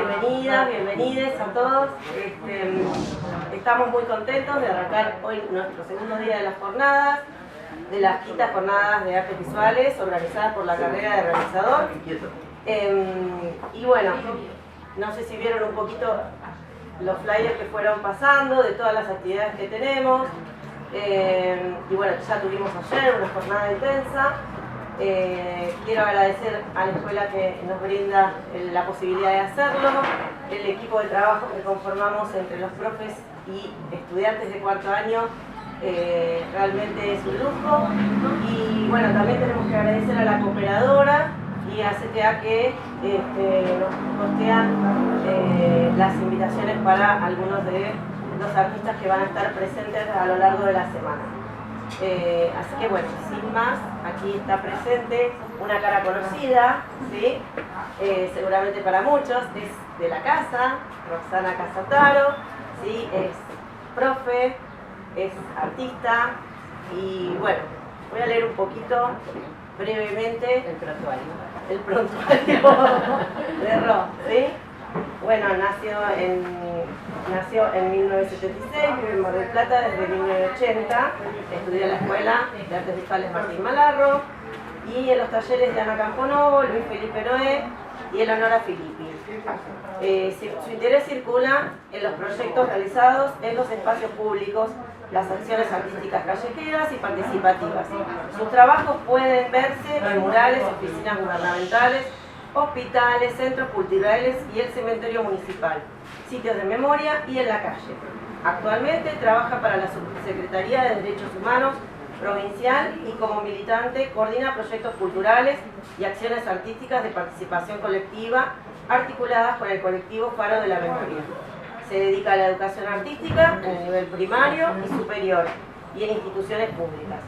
bienvenidas, bienvenides a todos. Estamos muy contentos de arrancar hoy nuestro segundo día de las jornadas, de las quintas jornadas de artes visuales organizadas por la carrera de realizador. Y bueno, no sé si vieron un poquito los flyers que fueron pasando de todas las actividades que tenemos. Y bueno, ya tuvimos ayer una jornada intensa. Quiero agradecer a la escuela que nos brinda la posibilidad de hacerlo, el equipo de trabajo que conformamos entre los profes y estudiantes de cuarto año, realmente es un lujo. Y bueno, también tenemos que agradecer a la cooperadora y a CTA que nos costean las invitaciones para algunos de los artistas que van a estar presentes a lo largo de la semana. Así que bueno, sin más, aquí está presente una cara conocida, ¿sí? Seguramente para muchos, es de la casa, Roxana Casataro, ¿sí? Es profe, es artista y bueno, voy a leer un poquito brevemente el prontuario de Ro, ¿sí? Bueno, nació en 1976, vive en Mar del Plata desde 1980, estudió en la Escuela de Artes Visuales Martín Malarro y en los talleres de Ana Camponovo, Luis Felipe Noé y Eleonora Filippi. Su interés circula en los proyectos realizados en los espacios públicos, las acciones artísticas callejeras y participativas. Sus trabajos pueden verse en murales, oficinas gubernamentales, hospitales, centros culturales y el cementerio municipal, sitios de memoria y en la calle. Actualmente trabaja para la Subsecretaría de Derechos Humanos provincial y como militante coordina proyectos culturales y acciones artísticas de participación colectiva articuladas con el colectivo Faro de la Memoria. Se dedica a la educación artística en el nivel primario y superior y en instituciones públicas.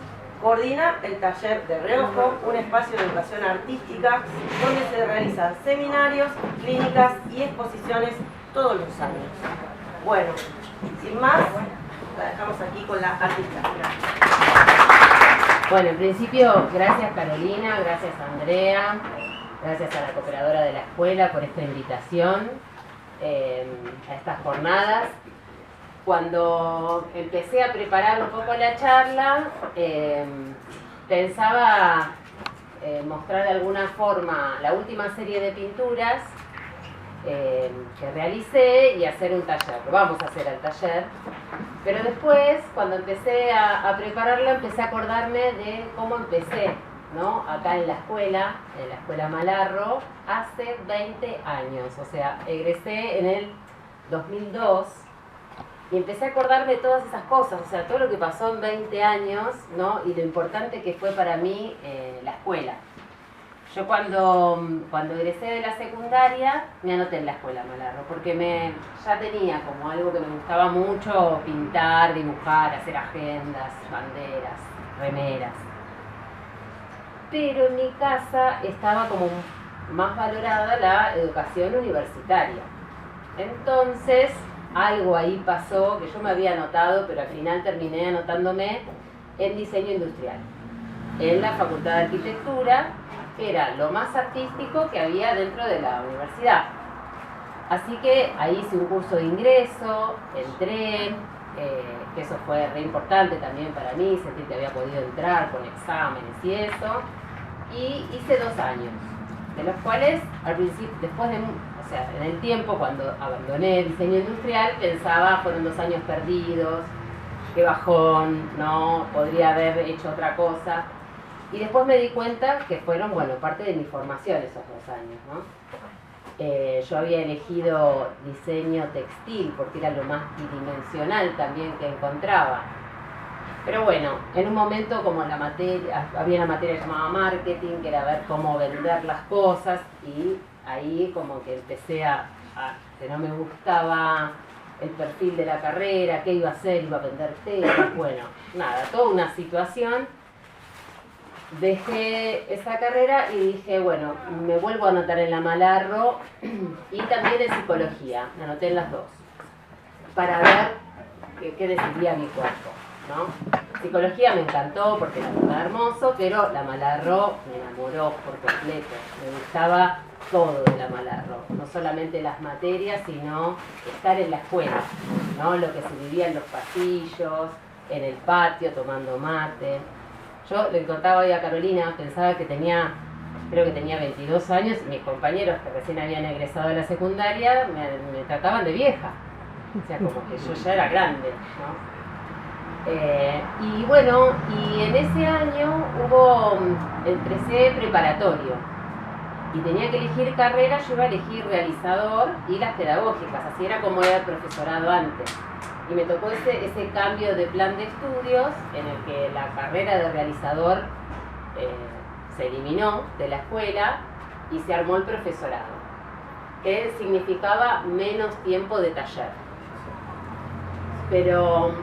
Coordina el taller de Reojo, un espacio de educación artística donde se realizan seminarios, clínicas y exposiciones todos los años. Bueno, sin más, la dejamos aquí con la artista. Bueno, en principio, gracias Carolina, gracias Andrea, gracias a la cooperadora de la escuela por esta invitación a estas jornadas. Cuando empecé a preparar un poco la charla, pensaba mostrar de alguna forma la última serie de pinturas que realicé y hacer un taller. Lo vamos a hacer al taller. Pero después, cuando empecé a prepararla, empecé a acordarme de cómo empecé, ¿no? Acá en la escuela Malarro, hace 20 años. O sea, egresé en el 2002. Y empecé a acordarme de todas esas cosas, o sea, todo lo que pasó en 20 años, ¿no? Y lo importante que fue para mí la escuela. Yo cuando egresé de la secundaria, me anoté en la escuela Malarro, porque ya tenía como algo que me gustaba mucho, pintar, dibujar, hacer agendas, banderas, remeras. Pero en mi casa estaba como más valorada la educación universitaria. Entonces, algo ahí pasó que yo me había anotado, pero al final terminé anotándome en diseño industrial, en la Facultad de Arquitectura, que era lo más artístico que había dentro de la universidad. Así que ahí hice un curso de ingreso, entré, que eso fue re importante también para mí, sentir que había podido entrar con exámenes y eso, y hice 2 años, de los cuales al principio, después de o sea, en el tiempo, cuando abandoné el diseño industrial, pensaba, fueron 2 años perdidos, qué bajón, no, podría haber hecho otra cosa. Y después me di cuenta que fueron, bueno, parte de mi formación esos 2 años, ¿no? Yo había elegido diseño textil porque era lo más bidimensional también que encontraba. Pero bueno, en un momento como había una materia llamada marketing, que era ver cómo vender las cosas, y ahí como que empecé que no me gustaba el perfil de la carrera, qué iba a hacer, iba a vender telas, bueno, nada, toda una situación. Dejé esa carrera y dije, bueno, me vuelvo a anotar en la Malarro y también en psicología, me anoté en las dos, para ver qué decidía mi cuerpo, ¿no? Psicología me encantó porque era muy hermoso, pero la Malarro me enamoró por completo, me gustaba todo de la Malarro, no solamente las materias, sino estar en la escuela, ¿no? Lo que se vivía en los pasillos, en el patio, tomando mate. Yo le contaba hoy a Carolina, pensaba que creo que tenía 22 años, y mis compañeros que recién habían egresado de la secundaria me trataban de vieja. O sea, como que yo ya era grande, ¿no? Y bueno, y en ese año empecé preparatorio y tenía que elegir carrera. Yo iba a elegir realizador y las pedagógicas, así era como era el profesorado antes. Y me tocó ese cambio de plan de estudios en el que la carrera de realizador se eliminó de la escuela y se armó el profesorado, que significaba menos tiempo de taller. Pero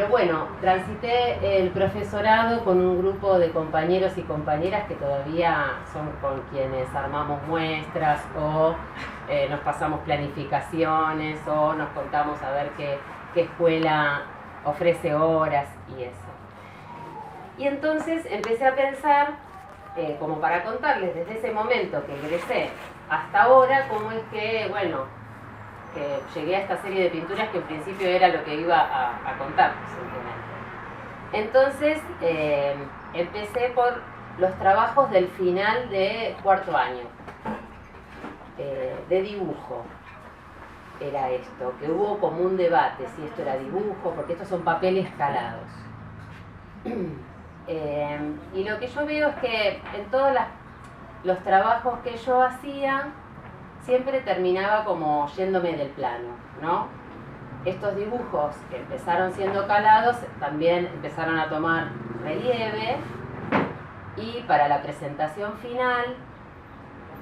bueno, transité el profesorado con un grupo de compañeros y compañeras que todavía son con quienes armamos muestras o nos pasamos planificaciones o nos contamos a ver qué escuela ofrece horas y eso. Y entonces empecé a pensar, como para contarles desde ese momento que egresé hasta ahora, cómo es que, bueno, llegué a esta serie de pinturas que en principio era lo que iba a contar simplemente. Entonces empecé por los trabajos del final de cuarto año, de dibujo. Era esto, que hubo como un debate si esto era dibujo, porque estos son papeles calados. Y lo que yo veo es que en todos los trabajos que yo hacía siempre terminaba como yéndome del plano, ¿no? Estos dibujos que empezaron siendo calados también empezaron a tomar relieve, y para la presentación final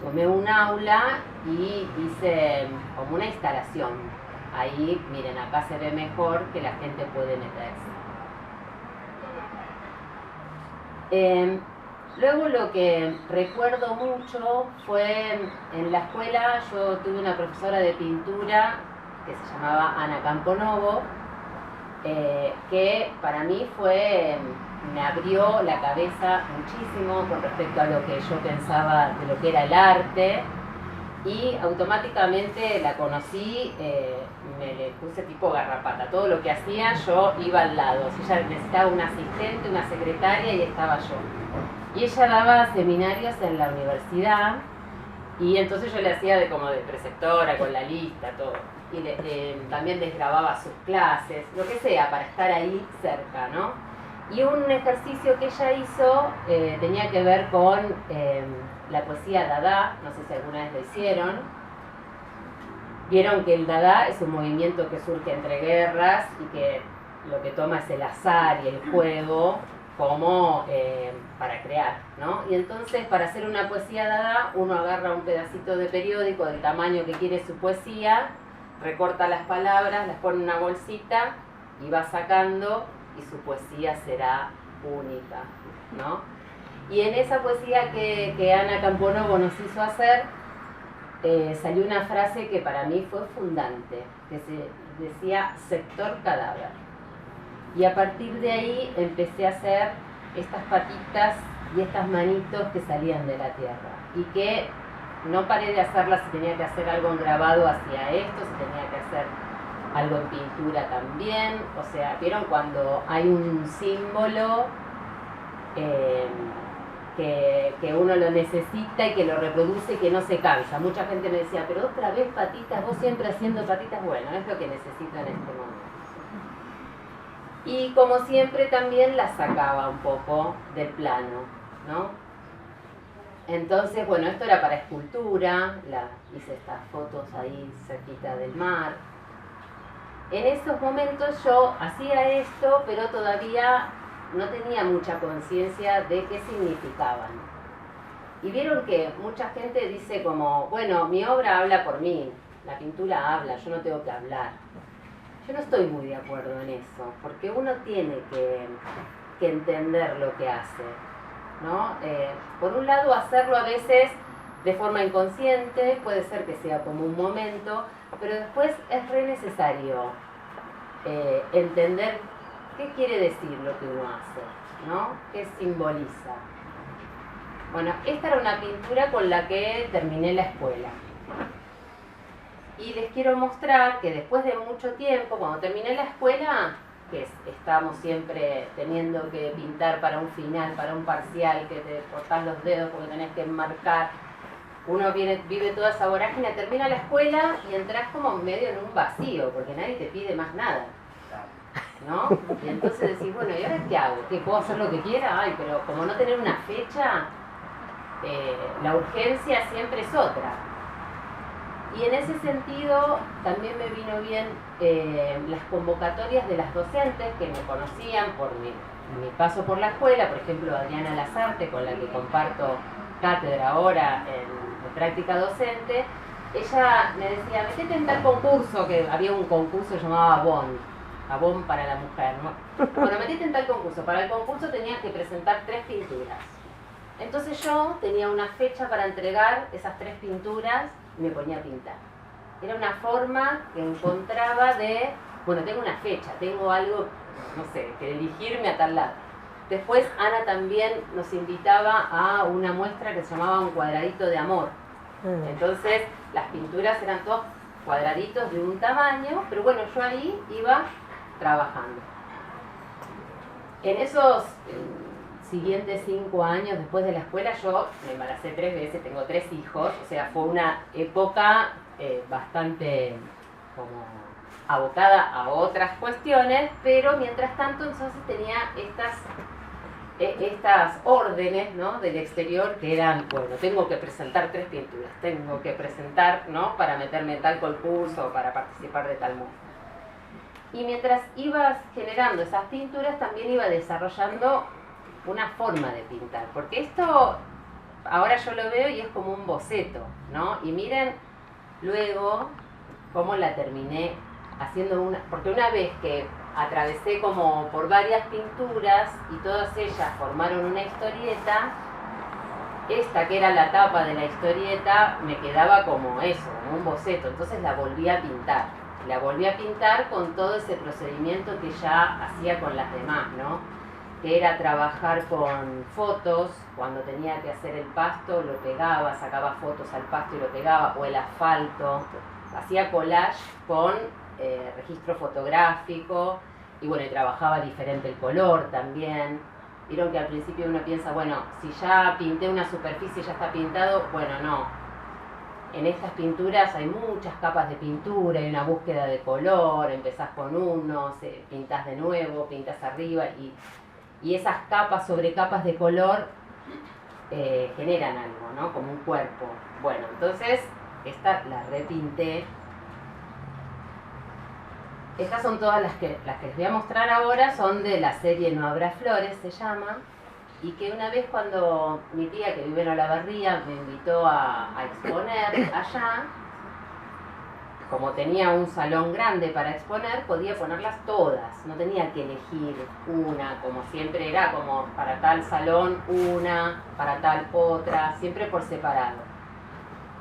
tomé un aula y hice como una instalación. Ahí, miren, acá se ve mejor, que la gente puede meterse. Luego lo que recuerdo mucho fue en la escuela. Yo tuve una profesora de pintura que se llamaba Ana Camponovo, que para mí me abrió la cabeza muchísimo con respecto a lo que yo pensaba de lo que era el arte, y automáticamente la conocí, me le puse tipo garrapata. Todo lo que hacía yo iba al lado. Si ella necesitaba un asistente, una secretaria, y estaba yo. Y ella daba seminarios en la universidad, y entonces yo le hacía como de preceptora con la lista, todo. Y también les grababa sus clases, lo que sea, para estar ahí cerca, ¿no? Y un ejercicio que ella hizo tenía que ver con la poesía Dada. No sé si alguna vez lo hicieron. Vieron que el Dada es un movimiento que surge entre guerras y que lo que toma es el azar y el juego como para crear, ¿no? Y entonces, para hacer una poesía Dada, uno agarra un pedacito de periódico del tamaño que quiere su poesía, recorta las palabras, las pone en una bolsita y va sacando, y su poesía será única, ¿no? Y en esa poesía que Ana Camponovo nos hizo hacer, salió una frase que para mí fue fundante, que se decía sector cadáver. Y a partir de ahí empecé a hacer estas patitas y estas manitos que salían de la tierra, y que no paré de hacerlas. Si tenía que hacer algo en grabado hacía esto, si tenía que hacer algo en pintura también. O sea, ¿vieron cuando hay un símbolo que uno lo necesita y que lo reproduce y que no se cansa? Mucha gente me decía, pero otra vez patitas, vos siempre haciendo patitas. Bueno, es lo que necesito en este momento. Y como siempre también las sacaba un poco del plano, ¿no? Entonces, bueno, esto era para escultura, hice estas fotos ahí cerquita del mar. En esos momentos yo hacía esto, pero todavía no tenía mucha conciencia de qué significaban. Y vieron que mucha gente dice como, bueno, mi obra habla por mí, la pintura habla, yo no tengo que hablar. Yo no estoy muy de acuerdo en eso, porque uno tiene que entender lo que hace, ¿no? Por un lado, hacerlo a veces de forma inconsciente, puede ser que sea como un momento, pero después es re necesario entender qué quiere decir lo que uno hace, ¿no? ¿Qué simboliza? Bueno, esta era una pintura con la que terminé la escuela. Y les quiero mostrar que después de mucho tiempo, cuando terminé la escuela, que estábamos siempre teniendo que pintar para un final, para un parcial, que te cortás los dedos porque tenés que enmarcar, uno vive toda esa vorágine, termina la escuela y entras como medio en un vacío, porque nadie te pide más nada, ¿no? Y entonces decís, bueno, ¿y ahora qué hago? ¿Qué, puedo hacer lo que quiera? Ay, pero como no tener una fecha, la urgencia siempre es otra. Y en ese sentido también me vino bien las convocatorias de las docentes que me conocían por mi paso por la escuela, por ejemplo Adriana Lazarte, con la que comparto cátedra ahora en práctica docente. Ella me decía, metete en tal concurso, que había un concurso que llamaba Avon para la mujer, ¿no? Bueno, metete en tal concurso. Para el concurso tenías que presentar 3 pinturas. Entonces yo tenía una fecha para entregar esas 3 pinturas y me ponía a pintar. Era una forma que encontraba de, bueno, tengo una fecha, tengo algo, no sé, que dirigirme a tal lado. Después Ana también nos invitaba a una muestra que se llamaba Un cuadradito de amor. Entonces las pinturas eran todos cuadraditos de un tamaño, pero bueno, yo ahí iba trabajando. En esos siguientes 5 años después de la escuela yo me embaracé 3 veces, tengo 3 hijos, o sea, fue una época bastante como abocada a otras cuestiones, pero mientras tanto entonces tenía estas órdenes, ¿no?, del exterior que eran, bueno, tengo que presentar 3 pinturas, tengo que presentar, ¿no?, para meterme en tal concurso o para participar de tal muestra. Y mientras ibas generando esas pinturas también iba desarrollando una forma de pintar, porque esto ahora yo lo veo y es como un boceto, ¿no? Y miren luego cómo la terminé haciendo porque una vez que atravesé como por varias pinturas y todas ellas formaron una historieta, esta que era la tapa de la historieta me quedaba como eso, como un boceto, entonces la volví a pintar. La volví a pintar con todo ese procedimiento que ya hacía con las demás, ¿no? Que era trabajar con fotos, cuando tenía que hacer el pasto lo pegaba, sacaba fotos al pasto y lo pegaba, o el asfalto, hacía collage con registro fotográfico, y bueno, y trabajaba diferente el color también. Vieron que al principio uno piensa, bueno, si ya pinté una superficie ya está pintado, bueno, no. En estas pinturas hay muchas capas de pintura, hay una búsqueda de color, empezás con uno, pintás de nuevo, pintás arriba, y esas capas sobre capas de color generan algo, ¿no? Como un cuerpo. Bueno, entonces esta la repinté. Estas son todas las que les voy a mostrar ahora, son de la serie No habrá flores, se llama, y que una vez cuando mi tía, que vive en Olavarría, me invitó a exponer allá, como tenía un salón grande para exponer, podía ponerlas todas, no tenía que elegir una, como siempre era, como para tal salón una, para tal otra, siempre por separado.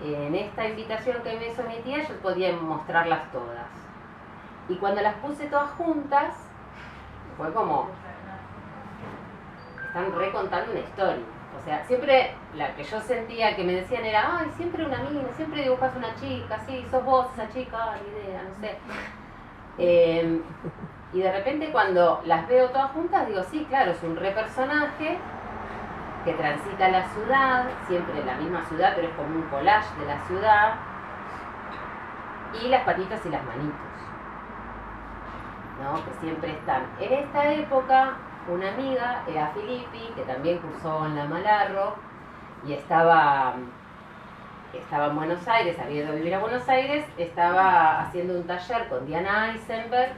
En esta invitación que me hizo mi tía, yo podía mostrarlas todas. Y cuando las puse todas juntas, fue como, están recontando una historia. O sea, siempre la que yo sentía que me decían era, ay, siempre una mina, siempre dibujas una chica, sí, sos vos esa chica, ni idea, no sé. Y de repente cuando las veo todas juntas, digo, sí, claro, es un personaje que transita la ciudad, siempre la misma ciudad, pero es como un collage de la ciudad, y las patitas y las manitos, ¿no?, que siempre están. En esta época, una amiga era Filippi, que también cursó en la Malarro y estaba en Buenos Aires, había ido a vivir a Buenos Aires, estaba haciendo un taller con Diana Eisenberg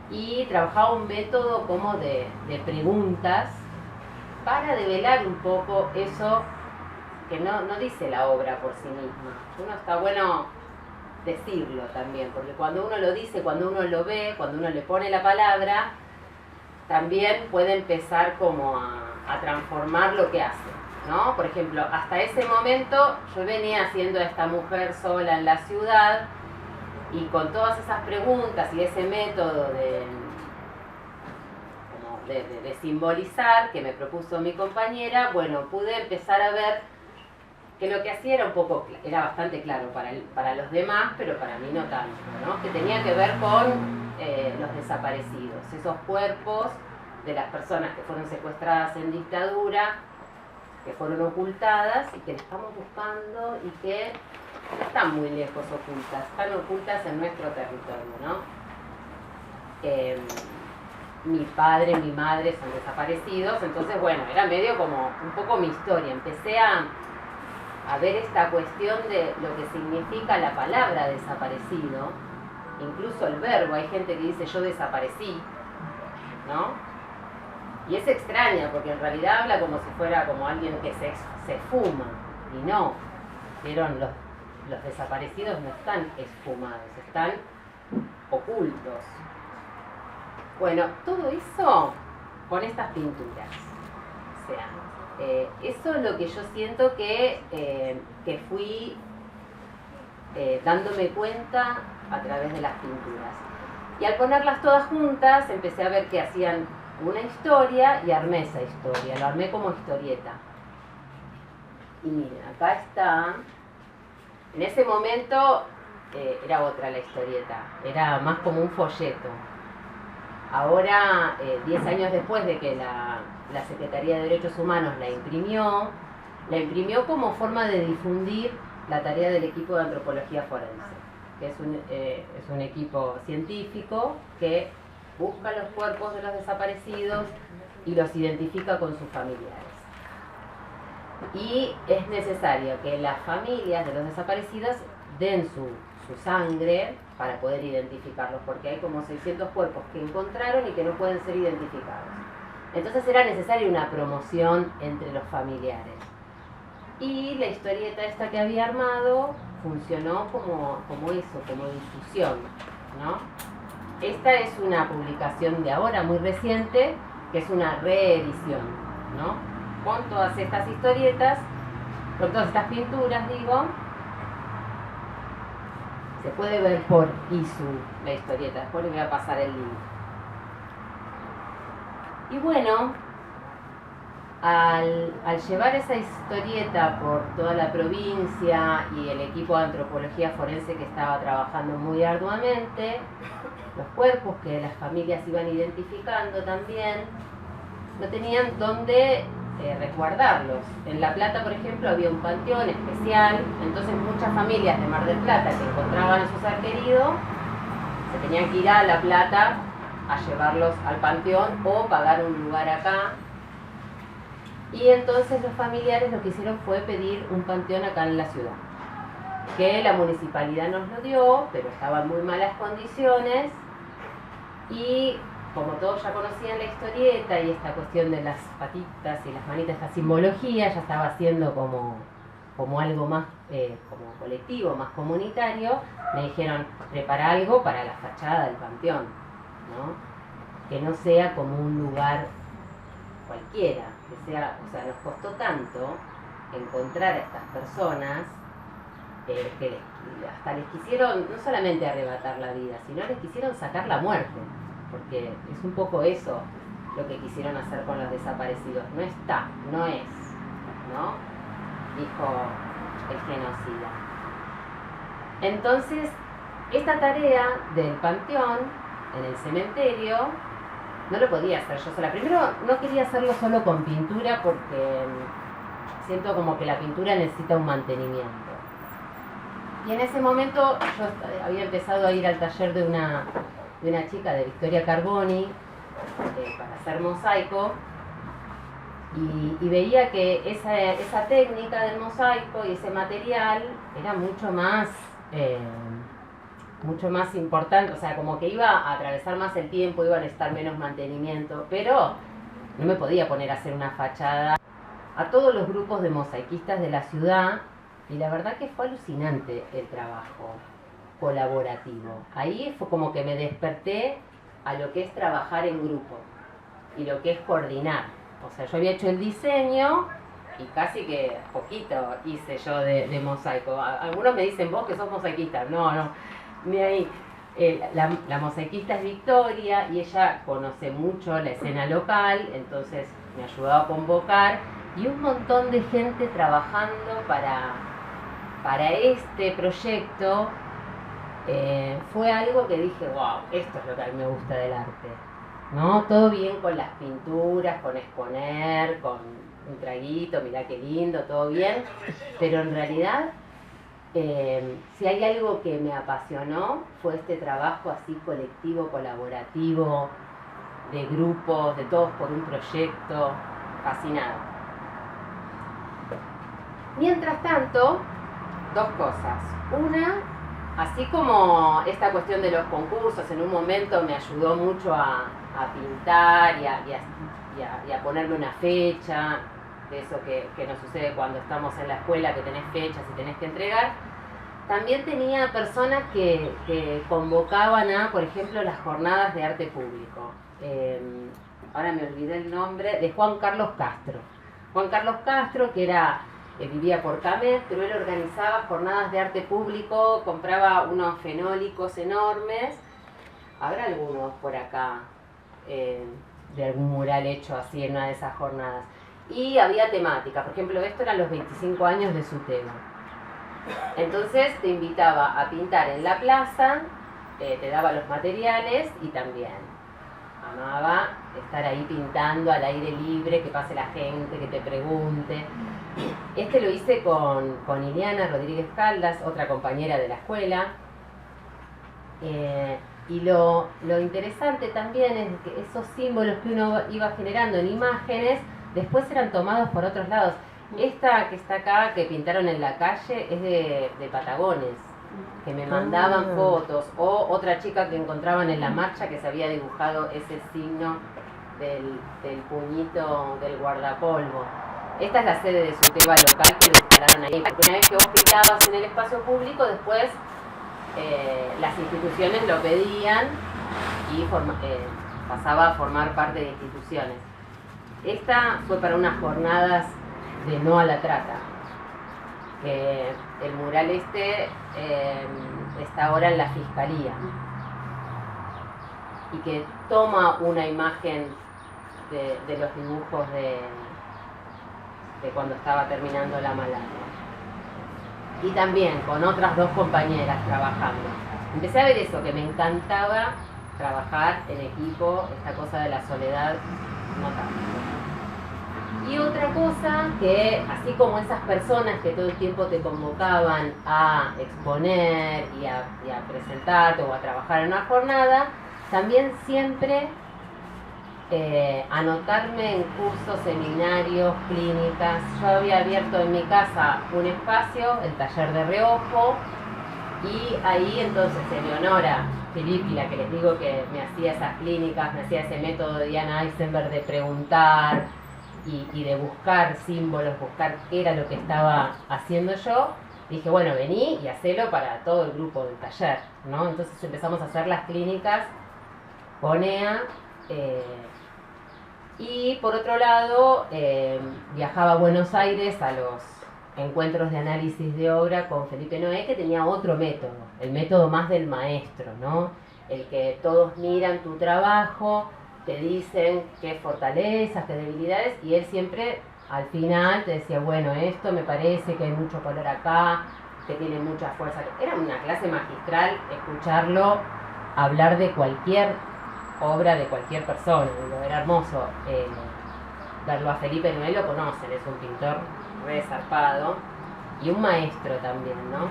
y trabajaba un método como de preguntas para develar un poco eso que no dice la obra por sí misma. Uno está bueno decirlo también, porque cuando uno lo dice, cuando uno lo ve, cuando uno le pone la palabra, también puede empezar como a transformar lo que hace, ¿no? Por ejemplo, hasta ese momento yo venía siendo esta mujer sola en la ciudad y con todas esas preguntas y ese método de como de simbolizar que me propuso mi compañera, bueno, pude empezar a ver que lo que hacía era bastante claro para los demás, pero para mí no tanto, ¿no? Que tenía que ver con los desaparecidos, esos cuerpos de las personas que fueron secuestradas en dictadura, que fueron ocultadas y que las estamos buscando y que no están muy lejos ocultas, están ocultas en nuestro territorio, ¿no? Mi padre, mi madre son desaparecidos, entonces bueno, era medio como un poco mi historia. Empecé a ver esta cuestión de lo que significa la palabra desaparecido, incluso el verbo. Hay gente que dice yo desaparecí, ¿no? Y es extraña porque en realidad habla como si fuera como alguien que se esfuma, y no. Vieron, los desaparecidos no están esfumados, están ocultos. Bueno, todo eso con estas pinturas. O sea, eso es lo que yo siento que fui dándome cuenta a través de las pinturas. Y al ponerlas todas juntas empecé a ver que hacían una historia y armé esa historia, lo armé como historieta. Y miren, acá está. En ese momento era otra la historieta, era más como un folleto. Ahora, 10 años después de que la Secretaría de Derechos Humanos la imprimió como forma de difundir la tarea del equipo de antropología forense, que es un equipo científico que busca los cuerpos de los desaparecidos y los identifica con sus familiares. Y es necesario que las familias de los desaparecidos den su sangre para poder identificarlos, porque hay como 600 cuerpos que encontraron y que no pueden ser identificados. Entonces era necesaria una promoción entre los familiares. Y la historieta esta que había armado funcionó como eso, como difusión, ¿no? Esta es una publicación de ahora, muy reciente, que es una reedición, ¿no? Con todas estas historietas, con todas estas pinturas, digo. Se puede ver por ISU la historieta, después les voy a pasar el link. Y bueno, al llevar esa historieta por toda la provincia y el equipo de antropología forense que estaba trabajando muy arduamente, los cuerpos que las familias iban identificando también, no tenían dónde resguardarlos. En La Plata, por ejemplo, había un panteón especial, entonces muchas familias de Mar del Plata que encontraban a su ser querido se tenían que ir a La Plata a llevarlos al panteón o pagar un lugar acá. Y entonces los familiares lo que hicieron fue pedir un panteón acá en la ciudad, que la municipalidad nos lo dio, pero estaba en muy malas condiciones. Y como todos ya conocían la historieta y esta cuestión de las patitas y las manitas, esta simbología ya estaba siendo como algo más como colectivo, más comunitario, me dijeron, prepara algo para la fachada del panteón, ¿no? Que no sea como un lugar cualquiera, que sea, o sea, nos costó tanto encontrar a estas personas que hasta les quisieron no solamente arrebatar la vida, sino les quisieron sacar la muerte, porque es un poco eso lo que quisieron hacer con los desaparecidos. No está, no es, ¿no? Dijo el genocida. Entonces, esta tarea del panteón en el cementerio no lo podía hacer yo sola. Primero, no quería hacerlo solo con pintura porque siento como que la pintura necesita un mantenimiento. Y en ese momento yo había empezado a ir al taller de una chica, de Victoria Carboni, para hacer mosaico, y veía que esa técnica del mosaico y ese material era mucho más importante, o sea, como que iba a atravesar más el tiempo, iba a necesitar menos mantenimiento, pero no me podía poner a hacer una fachada a todos los grupos de mosaiquistas de la ciudad, y la verdad que fue alucinante el trabajo colaborativo. Ahí fue como que me desperté a lo que es trabajar en grupo y lo que es coordinar. O sea, yo había hecho el diseño y casi que poquito hice yo de mosaico. Algunos me dicen, vos que sos mosaiquista. No, ni ahí. La mosaiquista es Victoria y ella conoce mucho la escena local, entonces me ayudó a convocar y un montón de gente trabajando para este proyecto. Fue algo que dije, wow, esto es lo que a mí me gusta del arte, ¿no? Todo bien con las pinturas, con exponer, con un traguito, mirá qué lindo, todo bien, pero en realidad si hay algo que me apasionó fue este trabajo así colectivo, colaborativo, de grupos, de todos por un proyecto, fascinado. Mientras tanto, dos cosas. Una, así como esta cuestión de los concursos en un momento me ayudó mucho a pintar y a ponerle una fecha, de eso que nos sucede cuando estamos en la escuela, que tenés fechas y tenés que entregar. También tenía personas que convocaban a, por ejemplo, las jornadas de arte público. Ahora me olvidé el nombre, de Juan Carlos Castro. Juan Carlos Castro, que vivía por Camet, pero él organizaba jornadas de arte público, compraba unos fenólicos enormes. Habrá algunos por acá de algún mural hecho así en una de esas jornadas. Y había temática, por ejemplo, esto eran los 25 años de Suteba. Entonces te invitaba a pintar en la plaza, te daba los materiales y también amaba estar ahí pintando al aire libre, que pase la gente, que te pregunte. Lo hice con Ileana Rodríguez Caldas, otra compañera de la escuela. Y lo interesante también es que esos símbolos que uno iba generando en imágenes, después eran tomados por otros lados. Esta que está acá, que pintaron en la calle, es de Patagones, que me mandaban fotos. O otra chica que encontraban en la marcha que se había dibujado ese signo del puñito del guardapolvo. Esta es la sede de Suteba local que lo instalaron ahí. Porque una vez que vos pintabas en el espacio público, después las instituciones lo pedían y pasaba a formar parte de instituciones. Esta fue para unas jornadas de no a la trata, que el mural está ahora en la fiscalía y que toma una imagen de los dibujos de cuando estaba terminando la Malarro, y también con otras dos compañeras trabajando. Empecé a ver eso, que me encantaba trabajar en equipo, esta cosa de la soledad no tanto. Y otra cosa, que así como esas personas que todo el tiempo te convocaban a exponer y a presentarte o a trabajar en una jornada, también siempre anotarme en cursos, seminarios, clínicas. Yo había abierto en mi casa un espacio, el taller de reojo, y ahí entonces Eleonora Filippi, la que les digo que me hacía esas clínicas, me hacía ese método de Diana Eisenberg de preguntar y de buscar símbolos, buscar qué era lo que estaba haciendo yo. Dije, bueno, vení y hacelo para todo el grupo del taller, ¿no? Entonces empezamos a hacer las clínicas con EA. Y por otro lado, viajaba a Buenos Aires a los encuentros de análisis de obra con Felipe Noé, que tenía otro método, el método más del maestro, ¿no? El que todos miran tu trabajo, te dicen qué fortalezas, qué debilidades, y él siempre al final te decía, bueno, esto me parece que hay mucho color acá, que tiene mucha fuerza. Era una clase magistral escucharlo hablar de cualquier obra de cualquier persona. Era hermoso verlo a Felipe Noé, lo conocen, es un pintor re zarpado y un maestro también, ¿no?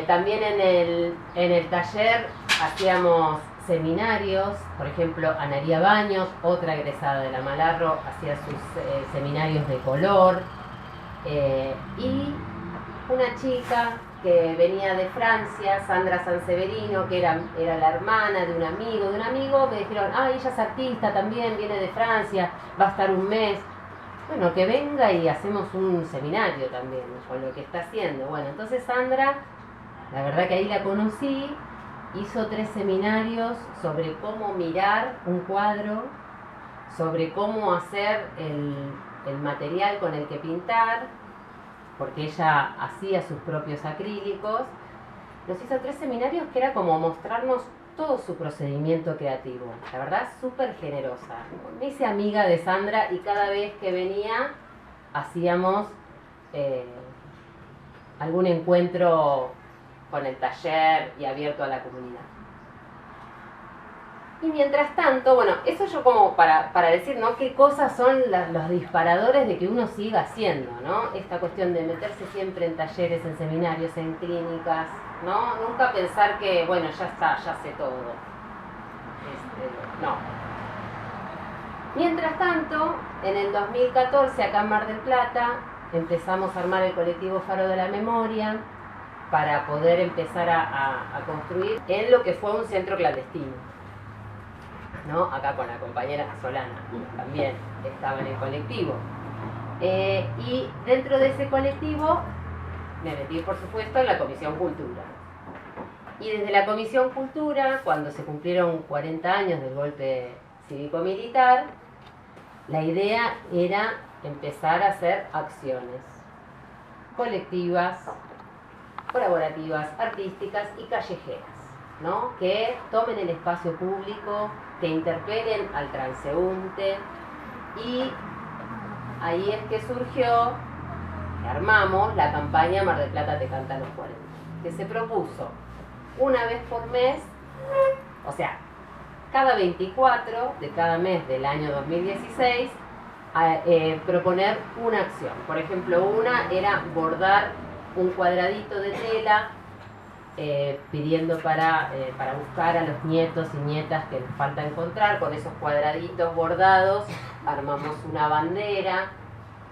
También en el taller hacíamos seminarios, por ejemplo, Analía Baños, otra egresada de la Malarro, hacía sus seminarios de color, y una chica que venía de Francia, Sandra Sanseverino, que era la hermana de un amigo, me dijeron, ella es artista también, viene de Francia, va a estar un mes. Bueno, que venga y hacemos un seminario también con lo que está haciendo. Bueno, entonces Sandra, la verdad que ahí la conocí, hizo 3 seminarios sobre cómo mirar un cuadro, sobre cómo hacer el material con el que pintar, porque ella hacía sus propios acrílicos, nos hizo 3 seminarios que era como mostrarnos todo su procedimiento creativo. La verdad, súper generosa. Me hice amiga de Sandra y cada vez que venía hacíamos algún encuentro con el taller y abierto a la comunidad. Y mientras tanto, bueno, eso yo como para decir, ¿no? Qué cosas son los disparadores de que uno siga haciendo, ¿no? Esta cuestión de meterse siempre en talleres, en seminarios, en clínicas, ¿no? Nunca pensar que, bueno, ya está, ya sé todo. No. Mientras tanto, en el 2014, acá en Mar del Plata, empezamos a armar el colectivo Faro de la Memoria para poder empezar a construir en lo que fue un centro clandestino, ¿no? Acá con la compañera Solana, también estaba en el colectivo. Y dentro de ese colectivo me metí, por supuesto, en la Comisión Cultura. Y desde la Comisión Cultura, cuando se cumplieron 40 años del golpe cívico-militar, la idea era empezar a hacer acciones colectivas, colaborativas, artísticas y callejeras, ¿no? Que tomen el espacio público, que interpelen al transeúnte, y ahí es que surgió, que armamos la campaña Mar del Plata te canta a los 40, que se propuso una vez por mes, o sea, cada 24 de cada mes del año 2016, proponer una acción. Por ejemplo, una era bordar un cuadradito de tela pidiendo para buscar a los nietos y nietas que nos falta encontrar. Con esos cuadraditos bordados armamos una bandera.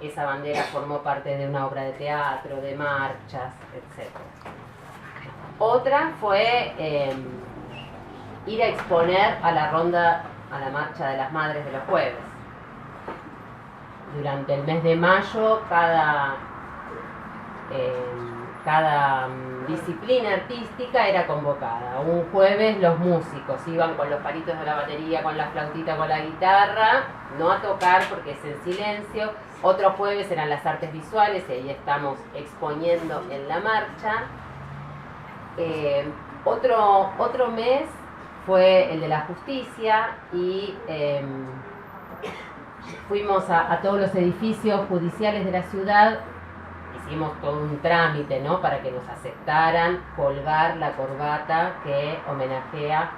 Esa bandera formó parte de una obra de teatro, de marchas, etc. Otra fue ir a exponer a la ronda, a la marcha de las madres de los jueves. Durante el mes de mayo, cada disciplina artística era convocada. Un jueves los músicos iban con los palitos de la batería, con la flautita, con la guitarra, no a tocar porque es en silencio. Otro jueves eran las artes visuales y ahí estamos exponiendo en la marcha. Otro mes fue el de la justicia y fuimos a todos los edificios judiciales de la ciudad. Hicimos todo un trámite, ¿no?, para que nos aceptaran colgar la corbata que homenajea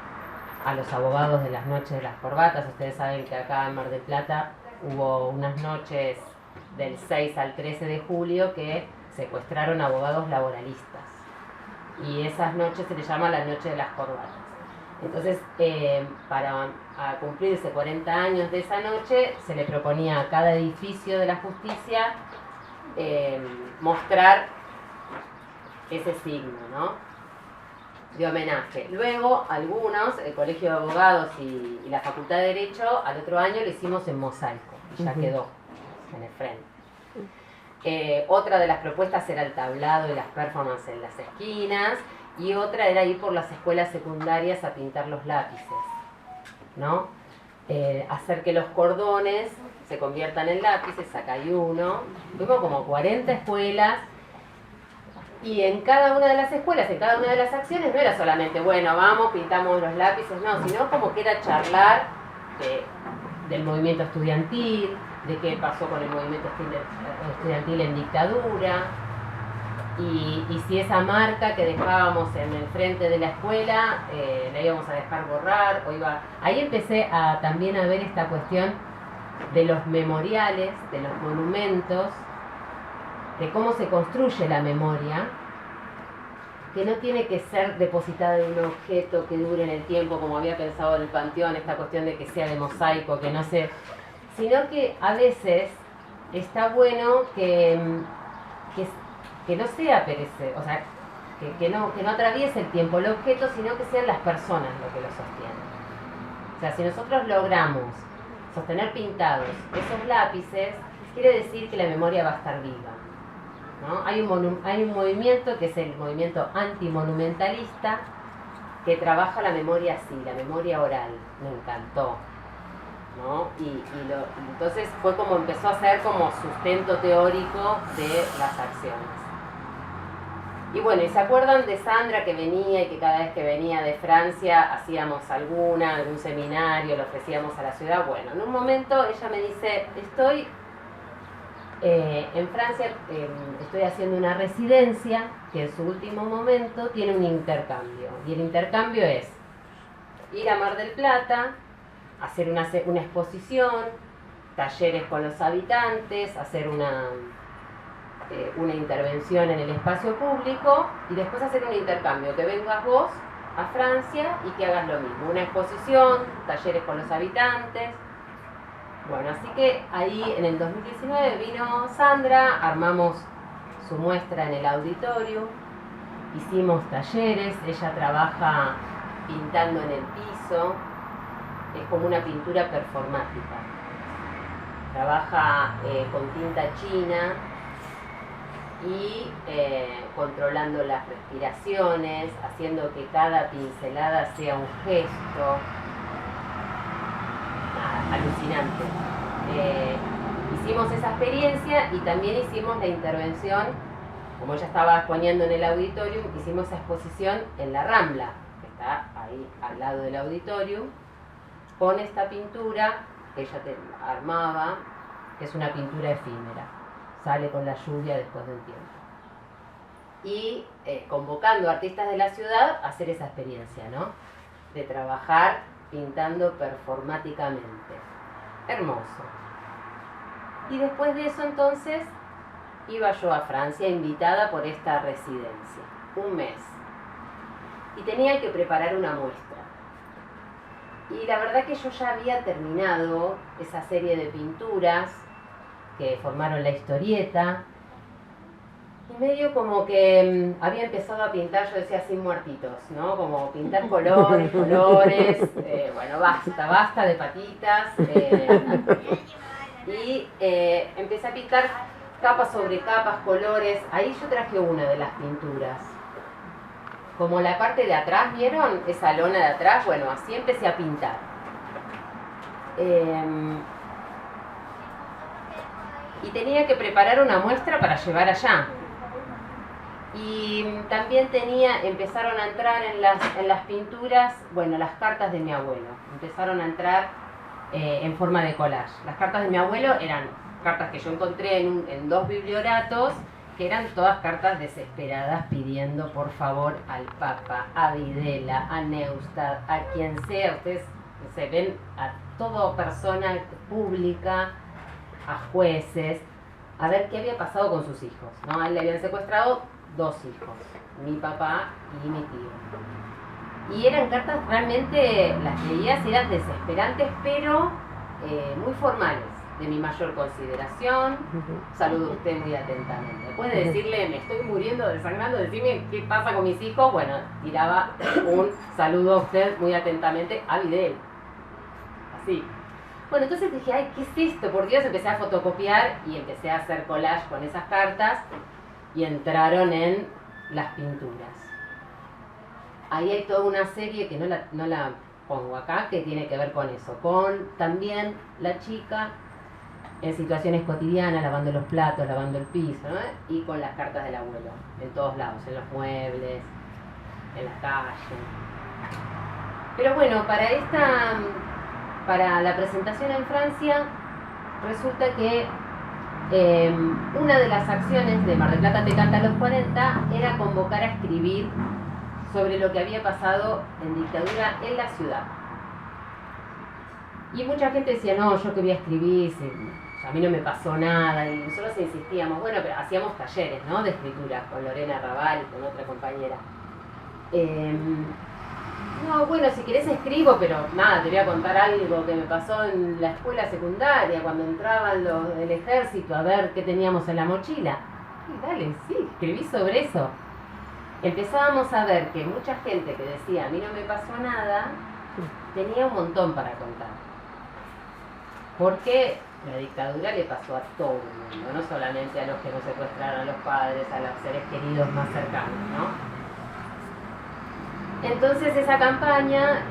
a los abogados de las noches de las corbatas. Ustedes saben que acá en Mar del Plata hubo unas noches del 6 al 13 de julio que secuestraron abogados laboralistas. Y esas noches se les llama la noche de las corbatas. Entonces, para cumplirse 40 años de esa noche, se le proponía a cada edificio de la justicia mostrar ese signo, ¿no?, de homenaje. Luego, algunos, el Colegio de Abogados y la Facultad de Derecho, al otro año lo hicimos en mosaico, y ya quedó en el frente. Otra de las propuestas era el tablado y las performances en las esquinas, y otra era ir por las escuelas secundarias a pintar los lápices, ¿no? Hacer que los cordones se conviertan en lápices. Acá hay uno. Fuimos como 40 escuelas, y en cada una de las escuelas, en cada una de las acciones, no era solamente, bueno, vamos, pintamos los lápices, no, sino como que era charlar del movimiento estudiantil, de qué pasó con el movimiento estudiantil en dictadura, y si esa marca que dejábamos en el frente de la escuela la íbamos a dejar borrar o iba. Ahí empecé también a ver esta cuestión de los memoriales, de los monumentos, de cómo se construye la memoria, que no tiene que ser depositada en un objeto que dure en el tiempo, como había pensado en el Panteón, esta cuestión de que sea de mosaico, que no se, sino que a veces está bueno que no sea perecer, o sea, que no atraviese el tiempo el objeto, sino que sean las personas lo que lo sostienen. O sea, si nosotros logramos sostener pintados esos lápices, quiere decir que la memoria va a estar viva, ¿no? Hay un movimiento que es el movimiento antimonumentalista, que trabaja la memoria así, la memoria oral. Me encantó, ¿no? Entonces fue como empezó a ser como sustento teórico de las acciones. Y bueno, ¿y se acuerdan de Sandra que venía y que cada vez que venía de Francia hacíamos algún seminario, lo ofrecíamos a la ciudad? Bueno, en un momento ella me dice, estoy en Francia, estoy haciendo una residencia que en su último momento tiene un intercambio. Y el intercambio es ir a Mar del Plata, hacer una exposición, talleres con los habitantes, hacer una intervención en el espacio público y después hacer un intercambio, que vengas vos a Francia y que hagas lo mismo, una exposición, talleres con los habitantes. Bueno, así que ahí en el 2019 vino Sandra, armamos su muestra en el auditorio, hicimos talleres, ella trabaja pintando en el piso, es como una pintura performática, trabaja con tinta china y controlando las respiraciones, haciendo que cada pincelada sea un gesto. Alucinante. Hicimos esa experiencia y también hicimos la intervención, como ella estaba exponiendo en el auditorium, hicimos esa exposición en la Rambla, que está ahí al lado del auditorium, con esta pintura que ella armaba, que es una pintura efímera, sale con la lluvia después de un tiempo. Y convocando a artistas de la ciudad a hacer esa experiencia, ¿no? De trabajar pintando performáticamente. Hermoso. Y después de eso entonces iba yo a Francia invitada por esta residencia, un mes. Y tenía que preparar una muestra. Y la verdad que yo ya había terminado esa serie de pinturas que formaron la historieta. Y medio como que había empezado a pintar, yo decía, sin muertitos, ¿no? Como pintar colores, bueno, basta de patitas. Y empecé a pintar capas sobre capas, colores. Ahí yo traje una de las pinturas. Como la parte de atrás, ¿vieron? Esa lona de atrás, bueno, así empecé a pintar. Y tenía que preparar una muestra para llevar allá. Y también empezaron a entrar en las pinturas, bueno, las cartas de mi abuelo. Empezaron a entrar en forma de collage. Las cartas de mi abuelo eran cartas que yo encontré en 2 biblioratos, que eran todas cartas desesperadas pidiendo por favor al Papa, a Videla, a Neustadt, a quien sea. Ustedes se ven a toda persona pública, a jueces, a ver qué había pasado con sus hijos, ¿no? A él le habían secuestrado 2 hijos, mi papá y mi tío. Y eran cartas realmente, las leías, eran desesperantes, pero muy formales, de mi mayor consideración. Saludo a usted muy atentamente. Puede decirle, me estoy muriendo, desangrando, decime qué pasa con mis hijos. Bueno, tiraba un saludo a usted muy atentamente a Videl. Así. Bueno, entonces dije, ay, ¿qué es esto? Por Dios, empecé a fotocopiar y empecé a hacer collage con esas cartas. Y entraron en las pinturas. Ahí hay toda una serie que no la pongo acá, que tiene que ver con eso, con también la chica en situaciones cotidianas, lavando los platos, lavando el piso, ¿no? Y con las cartas del abuelo, en todos lados, en los muebles, en las calles. Pero bueno, para la presentación en Francia, resulta que una de las acciones de Mar del Plata te canta a los 40 era convocar a escribir sobre lo que había pasado en dictadura en la ciudad. Y mucha gente decía, no, yo que voy a escribir, a mí no me pasó nada, y nosotros insistíamos, bueno, pero hacíamos talleres, ¿no?, de escritura con Lorena Raval y con otra compañera. No, bueno, si querés escribo, pero nada, te voy a contar algo que me pasó en la escuela secundaria, cuando entraban los del ejército a ver qué teníamos en la mochila. Y dale, sí, escribí sobre eso. Empezábamos a ver que mucha gente que decía, a mí no me pasó nada, tenía un montón para contar. Porque la dictadura le pasó a todo el mundo, no solamente a los que nos secuestraron, a los padres, a los seres queridos más cercanos, ¿no? Entonces esa campaña